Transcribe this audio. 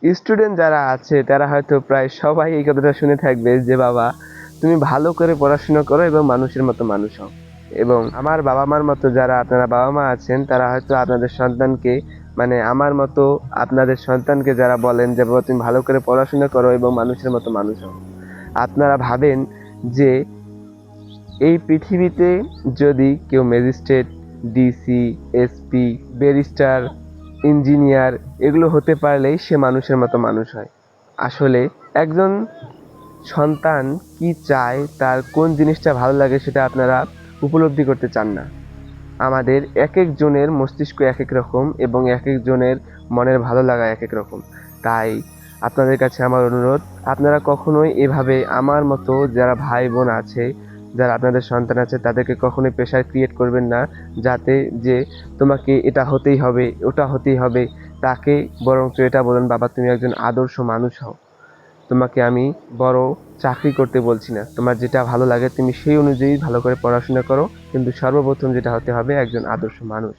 Student যারা আছে তারা হয়তো প্রায় সবাই এই কথাটা শুনে থাকবে যে বাবা তুমি ভালো করে পড়াশোনা করো এবং মানুষের মতো মানুষ হও। এবং আমার বাবা মার মতো যারা আপনারা বাবা মা আছেন তারা হয়তো আপনাদের সন্তানকে মানে আমার মতো আপনাদের সন্তানকে যারা বলেন যে বাবা তুমি ভালো করে পড়াশোনা করো এবং মানুষের মতো মানুষ হও। আপনারা ভাবেন যে এই পৃথিবীতে যদি কেউ magistrate, DC, SP, barrister, engineer এগুলো হতে পারলেই সে মানুষের মতো মানুষ হয়। আসলে একজন সন্তান কি চায়, তার কোন জিনিসটা ভালো লাগে সেটা আপনারা উপলব্ধি করতে চান না। আমাদের এক একজনের মস্তিষ্ক এক এক রকম এবং এক একজনের মনের ভালো লাগা এক এক রকম। তাই আপনাদের কাছে আমার অনুরোধ, আপনারা কখনোই এভাবে আমার মতো যারা ভাই বোন আছে, যারা আপনাদের সন্তান আছে তাদেরকে কখনোই প্রেশার ক্রিয়েট করবেন না, যাতে যে তোমাকে এটা হতেই হবে ওটা হতেই হবে। তাকে বরঞ্চ এটা বলুন বাবা তুমি একজন আদর্শ মানুষ হও। তোমাকে আমি বড় চাকরি করতে বলছি না, তোমার যেটা ভালো লাগে তুমি সেই অনুযায়ী ভালো করে পড়াশোনা করো, কিন্তু সর্বপ্রথম যেটা হতে হবে একজন আদর্শ মানুষ।